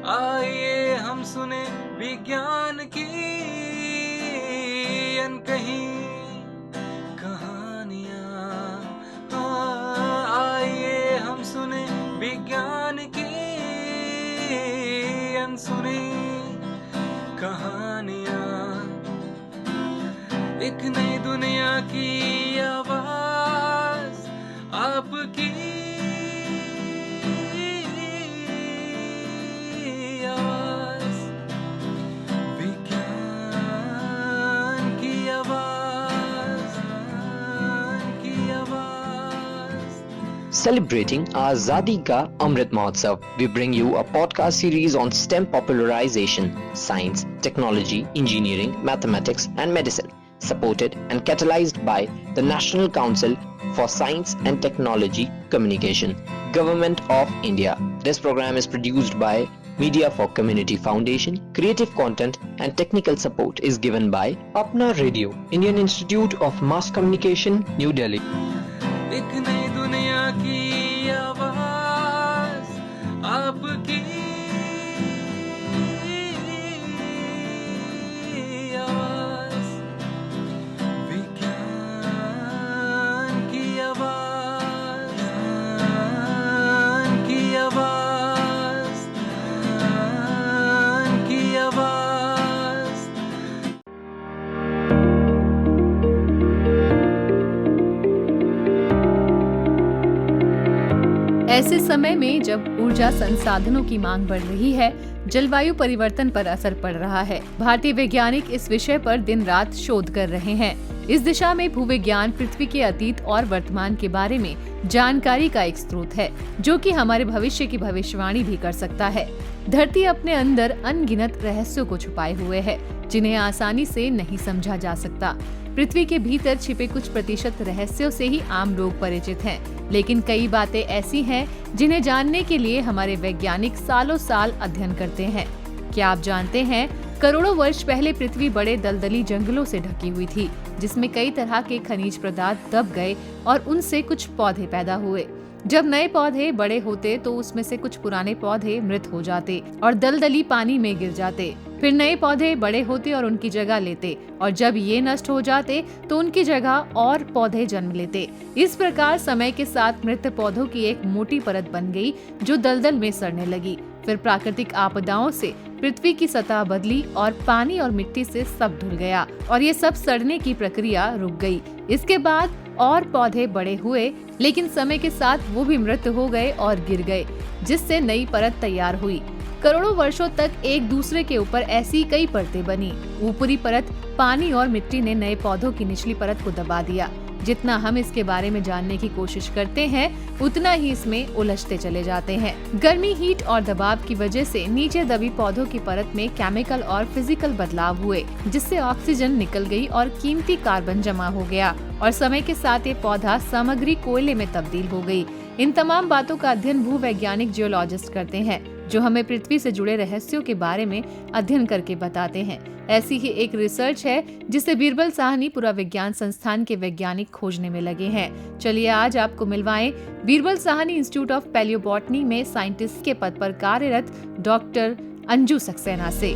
आइए हम सुने विज्ञान की अनकही कहानियाँ। आइए हम सुने विज्ञान की अनसुनी कहानियाँ। एक नई दुनिया की आवाज आपकी आवाज, विज्ञान की आवाज, की आवाज। Celebrating Azadi Ka Amrit Mahotsav, we bring you a podcast series on STEM popularization, science, technology, engineering, mathematics, and medicine, supported and catalyzed by the National Council for Science and Technology Communication, Government of India. This program is produced by Media for Community Foundation. Creative content and technical support is given by Apna Radio, Indian Institute of Mass Communication, New Delhi. एक नई दुनिया की आवाज आपकी आवाज, विज्ञान की आवाज, की आवाज, की आवाज। ऐसे समय में जब ऊर्जा संसाधनों की मांग बढ़ रही है, जलवायु परिवर्तन पर असर पड़ रहा है, भारतीय वैज्ञानिक इस विषय पर दिन रात शोध कर रहे हैं। इस दिशा में भूविज्ञान पृथ्वी के अतीत और वर्तमान के बारे में जानकारी का एक स्रोत है, जो कि हमारे भविष्य की भविष्यवाणी भी कर सकता है। धरती अपने अंदर अनगिनत रहस्यों को छुपाए हुए है, जिन्हें आसानी से नहीं समझा जा सकता। पृथ्वी के भीतर छिपे कुछ प्रतिशत रहस्यों से ही आम लोग परिचित हैं, लेकिन कई बातें ऐसी हैं जिन्हें जानने के लिए हमारे वैज्ञानिक सालों साल अध्ययन करते हैं। क्या आप जानते हैं, करोड़ों वर्ष पहले पृथ्वी बड़े दलदली जंगलों से ढकी हुई थी, जिसमें कई तरह के खनिज पदार्थ दब गए और उनसे कुछ पौधे पैदा हुए। जब नए पौधे बड़े होते तो उसमें से कुछ पुराने पौधे मृत हो जाते और दलदली पानी में गिर जाते। फिर नए पौधे बड़े होते और उनकी जगह लेते, और जब ये नष्ट हो जाते तो उनकी जगह और पौधे जन्म लेते। इस प्रकार समय के साथ मृत पौधों की एक मोटी परत बन गई, जो दलदल में सड़ने लगी। फिर प्राकृतिक आपदाओं से पृथ्वी की सतह बदली और पानी और मिट्टी से सब धुल गया और ये सब सड़ने की प्रक्रिया रुक गई। इसके बाद और पौधे बड़े हुए, लेकिन समय के साथ वो भी मृत हो गए और गिर गए, जिससे नई परत तैयार हुई। करोड़ों वर्षों तक एक दूसरे के ऊपर ऐसी कई परतें बनी। ऊपरी परत पानी और मिट्टी ने नए पौधों की निचली परत को दबा दिया। जितना हम इसके बारे में जानने की कोशिश करते हैं, उतना ही इसमें उलझते चले जाते हैं। गर्मी, हीट और दबाव की वजह से नीचे दबी पौधों की परत में केमिकल और फिजिकल बदलाव हुए, जिससे ऑक्सीजन निकल गई और कीमती कार्बन जमा हो गया, और समय के साथ ये पौधा सामग्री कोयले में तब्दील हो गई। इन तमाम बातों का अध्ययन भूवैज्ञानिक जियोलॉजिस्ट करते हैं, जो हमें पृथ्वी से जुड़े रहस्यों के बारे में अध्ययन करके बताते हैं। ऐसी ही एक रिसर्च है जिसे बीरबल साहनी पुराविज्ञान संस्थान के वैज्ञानिक खोजने में लगे हैं। चलिए आज आपको मिलवाएं Birbal Sahni institute of palaeobotany में साइंटिस्ट के पद पर कार्यरत डॉक्टर अंजू सक्सेना से।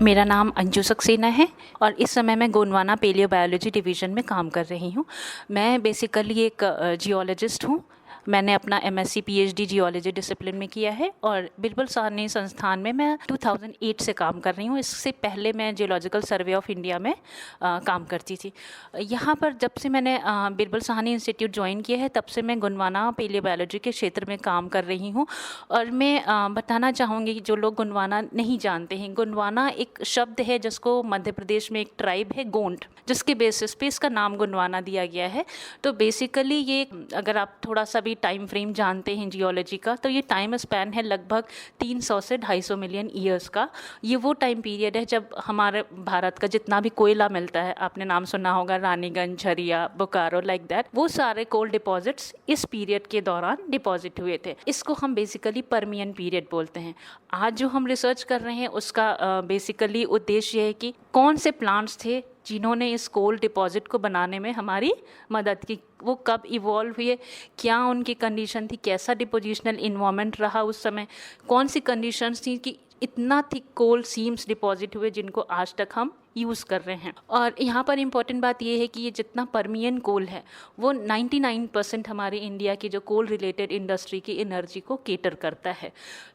मेरा नाम अंजू सक्सेना है और इस समय मैं गोंडवाना पेलियोबायोलॉजी डिवीज़न में काम कर रही हूँ। मैं बेसिकली एक जियोलॉजिस्ट हूँ। मैंने अपना एमएससी पीएचडी जियोलॉजी डिसिप्लिन में किया है और बीरबल साहनी संस्थान में मैं 2008 से काम कर रही हूँ। इससे पहले मैं जियोलॉजिकल सर्वे ऑफ इंडिया में काम करती थी। यहाँ पर जब से मैंने बीरबल साहनी इंस्टीट्यूट ज्वाइन किया है, तब से मैं गोंडवाना पेलियोबायोलॉजी के क्षेत्र में काम कर रही हूँ। और मैं बताना चाहूँगी कि जो लोग गोंडवाना नहीं जानते हैं, गोंडवाना एक शब्द है जिसको मध्य प्रदेश में एक ट्राइब है गोंड, जिसके बेसिस पे इसका नाम गोंडवाना दिया गया है। तो बेसिकली ये, अगर आप थोड़ा सा भी टाइम फ्रेम जानते हैं जियोलॉजी का, तो ये टाइम स्पैन है लगभग 300 से 250 मिलियन ईयर्स का। ये वो टाइम पीरियड है जब हमारे भारत का जितना भी कोयला मिलता है, आपने नाम सुना होगा रानीगंज, झरिया, बोकारो, लाइक दैट, वो सारे कोल डिपॉजिट्स इस पीरियड के दौरान डिपॉजिट हुए थे। इसको हम बेसिकली परमियन पीरियड बोलते हैं। आज जो हम रिसर्च कर रहे हैं उसका बेसिकली उद्देश्य है कि कौन से प्लांट्स थे जिन्होंने इस कोल डिपॉजिट को बनाने में हमारी मदद की। वो कब इवॉल्व हुए, क्या उनकी कंडीशन थी, कैसा डिपोजिशनल इन्वायरमेंट रहा उस समय, कौन सी कंडीशंस थी कि इतना थिक कोल सीम्स डिपॉजिट हुए जिनको आज तक हम यूज़ कर रहे हैं। और यहाँ पर इम्पॉर्टेंट बात ये है कि ये जितना परमियन कोल है वो 99% हमारे इंडिया की जो कोल रिलेटेड इंडस्ट्री की एनर्जी को केटर करता है।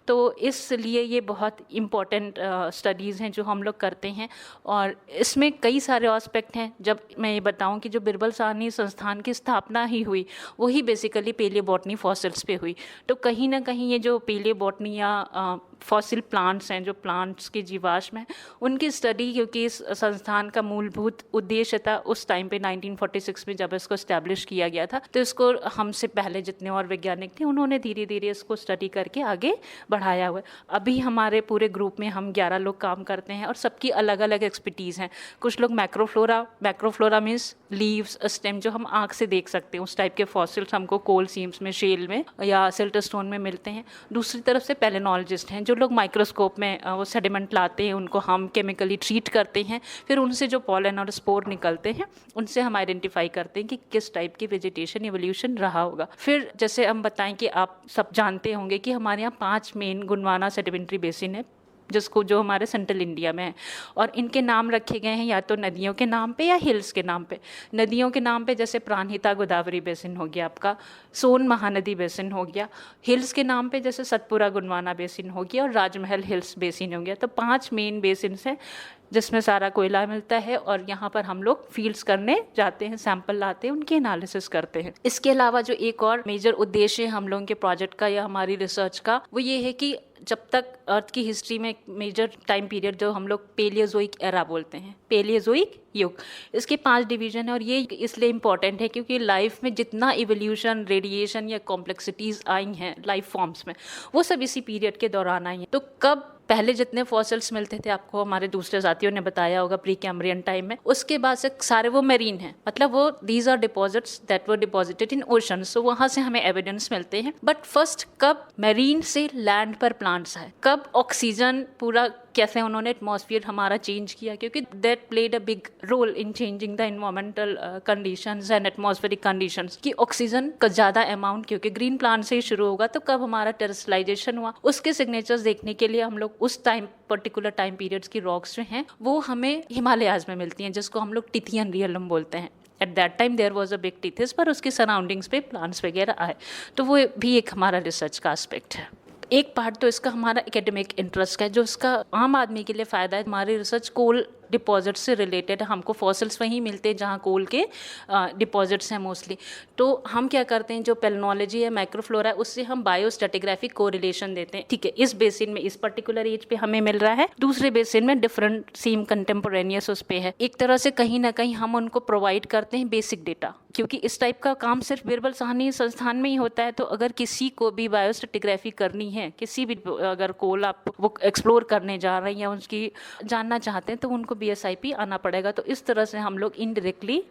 तो इसलिए ये बहुत इम्पॉर्टेंट स्टडीज़ हैं जो हम लोग करते हैं, और इसमें कई सारे एस्पेक्ट हैं। जब मैं ये बताऊं कि जो बिरबल साहनी संस्थान की स्थापना ही हुई वही बेसिकली पेलियोबॉटनी फॉसिल्स पे हुई, तो कहीं ना कहीं ये जो पेलियोबॉटनी या फॉसिल प्लांट्स हैं, जो प्लांट्स के जीवाश्म हैं, उनकी स्टडी, क्योंकि इस संस्थान का मूलभूत उद्देश्य था उस टाइम पे 1946 में जब इसको इस्टेब्लिश किया गया था, तो इसको हमसे पहले जितने और वैज्ञानिक थे उन्होंने धीरे धीरे इसको स्टडी करके आगे बढ़ाया हुआ है। अभी हमारे पूरे ग्रुप में हम 11 लोग काम करते हैं और सबकी अलग अलग एक्सपर्टीज़ हैं। कुछ लोग मैक्रोफ्लोरा मीन्स लीव्स, स्टेम, जो हम आँख से देख सकते हैं, उस टाइप के फॉसिल्स हमको कोल सीम्स में, शेल में या सिल्टस्टोन में मिलते हैं। दूसरी तरफ से पैलिनोलॉजिस्ट हैं जो लोग माइक्रोस्कोप में वो सेडिमेंट लाते हैं, उनको हम केमिकली ट्रीट करते हैं, फिर उनसे जो पॉलन और स्पोर निकलते हैं उनसे हम आइडेंटिफाई करते हैं कि किस टाइप की वेजिटेशन इवोल्यूशन रहा होगा। फिर जैसे हम बताएं कि आप सब जानते होंगे कि हमारे यहाँ 5 मेन गोंडवाना सेडिमेंट्री बेसिन है जो हमारे सेंट्रल इंडिया में है, और इनके नाम रखे गए हैं या तो नदियों के नाम पे या हिल्स के नाम पे। नदियों के नाम पे जैसे प्राणहिता गोदावरी बेसिन हो गया, आपका सोन महानदी बेसिन हो गया। हिल्स के नाम पे जैसे सतपुरा गोंडवाना बेसिन हो गया और राजमहल हिल्स बेसिन हो गया। तो 5 मेन बेसिन हैं जिसमें सारा कोयला मिलता है, और यहाँ पर हम लोग फील्ड्स करने जाते हैं, सैंपल लाते हैं, उनकी एनालिसिस करते हैं। इसके अलावा जो एक और मेजर उद्देश्य है हम लोगों के प्रोजेक्ट का या हमारी रिसर्च का, वो ये है कि जब तक अर्थ की हिस्ट्री में एक मेजर टाइम पीरियड जो हम लोग पेलियोजोइक एरा बोलते हैं, पेलियोजोइक युग, इसके 5 डिवीजन है। और ये इसलिए इम्पॉर्टेंट है क्योंकि लाइफ में जितना इवोल्यूशन, रेडिएशन या कॉम्प्लेक्सिटीज़ आई हैं लाइफ फॉर्म्स में, वो सब इसी पीरियड के दौरान आई हैं। तो कब पहले जितने फॉसिल्स मिलते थे, आपको हमारे दूसरे साथियों ने बताया होगा, प्री कैम्ब्रियन टाइम में, उसके बाद से सारे वो मेरीन हैं, मतलब वो these are deposits that were deposited in ocean, so वहाँ से हमें एविडेंस मिलते हैं। बट फर्स्ट कब मेरीन से लैंड पर प्लांट्स आए, कब ऑक्सीजन पूरा कैसे उन्होंने एटमॉस्फेयर हमारा चेंज किया, क्योंकि that played a big role in changing the environmental conditions and atmospheric conditions, कि ऑक्सीजन का ज़्यादा अमाउंट क्योंकि ग्रीन प्लांट से ही शुरू होगा। तो कब हमारा टेरेस्ट्रियलाइजेशन हुआ, उसके सिग्नेचर्स देखने के लिए हम लोग उस टाइम पर्टिकुलर टाइम पीरियड्स की रॉक्स जो हैं वो हमें हिमालयाज में मिलती हैं, जिसको हम लोग टिथियन रियलम बोलते हैं। At that time there was a big Tethys, पर उसके सराउंडिंग्स पे प्लांट्स वगैरह आए। तो वो भी एक हमारा रिसर्च का एस्पेक्ट है। एक पार्ट तो इसका हमारा एकेडमिक इंटरेस्ट है, जो इसका आम आदमी के लिए फ़ायदा है। हमारी रिसर्च कोल डिपॉजिट से रिलेटेड है, हमको फॉसिल्स वहीं मिलते हैं जहाँ कोल के डिपॉजिट्स हैं मोस्टली। तो हम क्या करते हैं, जो पेलिनोलॉजी है, माइक्रोफ्लोरा है, उससे हम बायोस्टैटिग्राफिक कोरिलेशन देते हैं। ठीक है, इस बेसिन में इस पर्टिकुलर एज पे हमें मिल रहा है, दूसरे बेसिन में डिफरेंट सीम कंटेम्पोरेनियस उस पे है। एक तरह से कहीं ना कहीं हम उनको प्रोवाइड करते हैं बेसिक डेटा, क्योंकि इस टाइप का काम सिर्फ बिरबल साहनी संस्थान में ही होता है। तो अगर किसी को भी बायोस्टैटिग्राफी करनी है, किसी भी अगर कोल आप वो एक्सप्लोर करने जा रहे हैं या उसकी जानना चाहते हैं, तो उनको BSIP आना पड़ेगा। तो इस तरह से हम लोग इनडायरेक्टली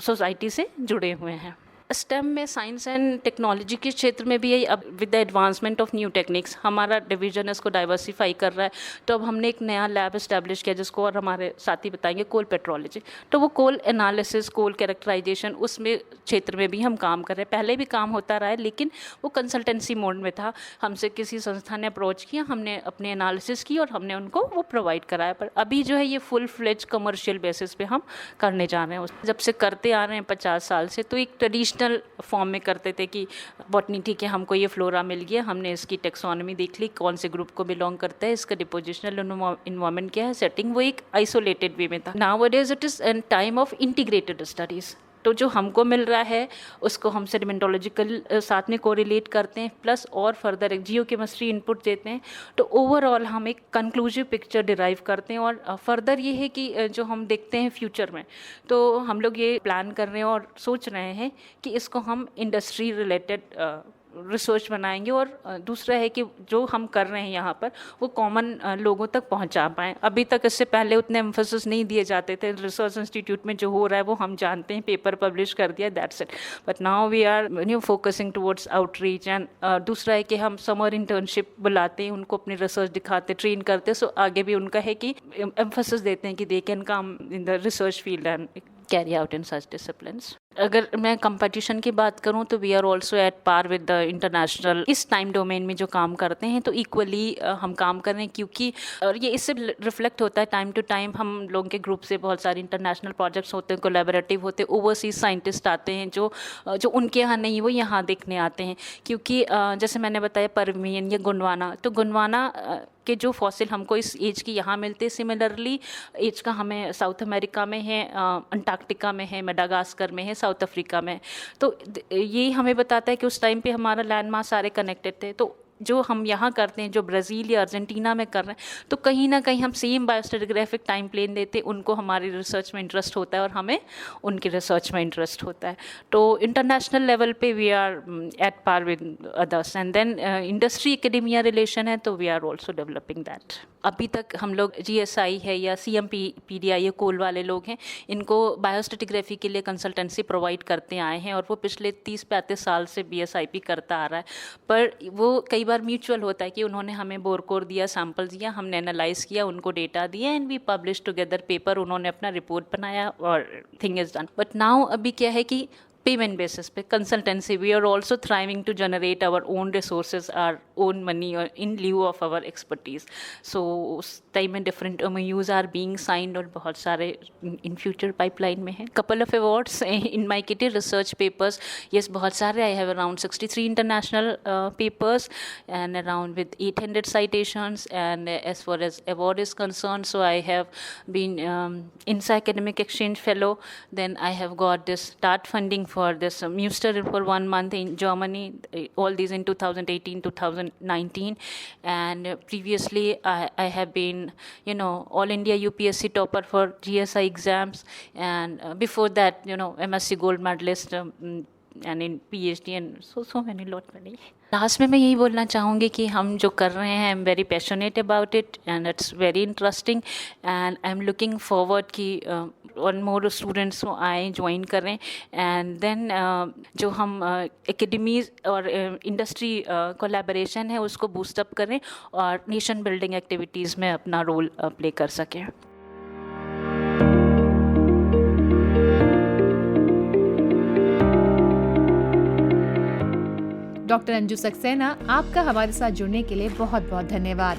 सोसाइटी से जुड़े हुए हैं। स्टेम में साइंस एंड टेक्नोलॉजी के क्षेत्र में भी है। अब with the advancement of new techniques हमारा डिवीजन इसको डाइवर्सिफाई कर रहा है। तो अब हमने एक नया लैब इस्टेब्लिश किया, जिसको और हमारे साथी बताएंगे, कोल पेट्रोलॉजी। तो वो कोल एनालिसिस, कोल कैरेक्टराइजेशन, उसमें क्षेत्र में भी हम काम कर रहे हैं। पहले भी काम होता रहा है, लेकिन वो कंसल्टेंसी मोड में था। हमसे किसी संस्था ने अप्रोच किया, हमने अपने एनालिसिस की और हमने उनको वो प्रोवाइड कराया। पर अभी जो है ये फुल फ्लेज कमर्शियल बेसिस पे हम करने जा रहे हैं। जब से करते आ रहे हैं 50 साल से, तो एक ट्रेडिशनल फॉर्म में करते थे कि बॉटनी, ठीक है, हमको ये फ्लोरा मिल गया, हमने इसकी टेक्सोनॉमी देख ली, कौन से ग्रुप को बिलोंग करता है, इसका डिपोजिशनल इन्वायरमेंट क्या है, सेटिंग, वो एक आइसोलेटेड वे में था। Nowadays it is an time of integrated studies. तो जो हमको मिल रहा है उसको हम सेडिमेंटोलॉजिकल साथ में कोरिलेट करते हैं, प्लस और फर्दर एक जियोकेमिस्ट्री इनपुट देते हैं। तो ओवरऑल हम एक कंक्लूसिव पिक्चर डिराइव करते हैं। और फर्दर ये है कि जो हम देखते हैं फ्यूचर में, तो हम लोग ये प्लान कर रहे हैं और सोच रहे हैं कि इसको हम इंडस्ट्री रिलेटेड रिसर्च बनाएंगे और दूसरा है कि जो हम कर रहे हैं यहाँ पर वो कॉमन लोगों तक पहुँचा पाएँ। अभी तक इससे पहले उतने एम्फेसिस नहीं दिए जाते थे, रिसर्च इंस्टीट्यूट में जो हो रहा है वो हम जानते हैं, पेपर पब्लिश कर दिया, that's it. But now we are focusing towards outreach and दूसरा है कि हम समर इंटर्नशिप बुलाते हैं, उनको अपनी रिसर्च दिखाते, ट्रेन करते, सो आगे भी उनका है कि एम्फेसिस देते हैं कि they can come in the research field and carry out in such disciplines. अगर मैं कंपटीशन की बात करूं तो we are also at par with the international. इस टाइम डोमेन में जो काम करते हैं तो इक्वली हम काम कर रहे हैं, क्योंकि और ये इससे रिफ्लेक्ट होता है टाइम टू टाइम। हम लोगों के ग्रुप से बहुत सारे इंटरनेशनल प्रोजेक्ट्स होते हैं, कोलैबोरेटिव होते हैं, ओवरसीज साइंटिस्ट आते हैं जो उनके यहाँ नहीं वो यहाँ देखने आते हैं। क्योंकि जैसे मैंने बताया परमियन या गोंडवाना, तो गोंडवाना के जो फॉसिल हमको इस एज की यहाँ मिलते, सिमिलरली एज का हमें साउथ अमेरिका में है, अंटार्कटिका में है, मेडागास्कर में है, साउथ अफ्रीका में। तो ये हमें बताता है कि उस टाइम पे हमारा लैंड मास सारे कनेक्टेड थे। तो जो हम यहाँ करते हैं, जो ब्राज़ील या अर्जेंटीना में कर रहे हैं, तो कहीं ना कहीं हम सेम बायोस्ट्रेटिग्राफिक टाइम प्लेन देते, उनको हमारी रिसर्च में इंटरेस्ट होता है और हमें उनकी रिसर्च में इंटरेस्ट होता है। तो इंटरनेशनल लेवल पे we are at par with others and then industry academia relation है तो we are also developing that. अभी तक हम लोग GSI है या CMPDI ये कोल वाले लोग हैं, इनको बायोस्ट्रेटिग्राफी के लिए कंसल्टेंसी प्रोवाइड करते आए हैं और वो पिछले 30-35 साल से BSIP करता आ रहा है। पर वो कई बार म्यूचुअल होता है कि उन्होंने हमें बोरकोर दिया, सैम्पल दिया, हमने एनालाइज किया, उनको डेटा दिया and we publish together paper, उन्होंने अपना रिपोर्ट बनाया और thing is done. But now अभी क्या है कि पेमेंट बेसिस पे consultancy, we are also thriving to generate our own resources, our own money in lieu of our expertise. So उस टाइम में different MOUs are being signed और बहुत सारे इन फ्यूचर पाइपलाइन में हैं। Couple of awards in my kitty research papers, yes बहुत सारे, I have around 63 international papers and around with 800 citations, and as far as award is concerned, so I have been INSA academic exchange fellow, then I have got this TART funding for this Muster for 1 month in Germany, all these in 2018-2019, and previously I have been all India UPSC topper for GSI exams, and before that MSc gold medalist and in PhD and so many. Last में मैं यही बोलना चाहूँगी कि हम जो कर रहे हैं, I am very passionate about it and it's very interesting and I am looking forward कि और मोर स्टूडेंट्स आए ज्वाइन करें एंड देन जो हम एकेडमीज और इंडस्ट्री कोलैबोरेशन है उसको बूस्टअप करें और नेशन बिल्डिंग एक्टिविटीज़ में अपना रोल प्ले कर सकें। डॉक्टर अंजू सक्सेना, आपका हमारे साथ जुड़ने के लिए बहुत बहुत धन्यवाद।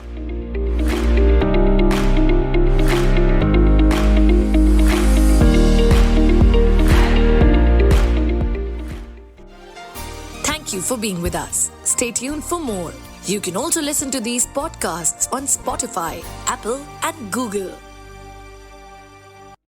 Thank you for being with us. Stay tuned for more. You can also listen to these podcasts on Spotify, Apple, and Google.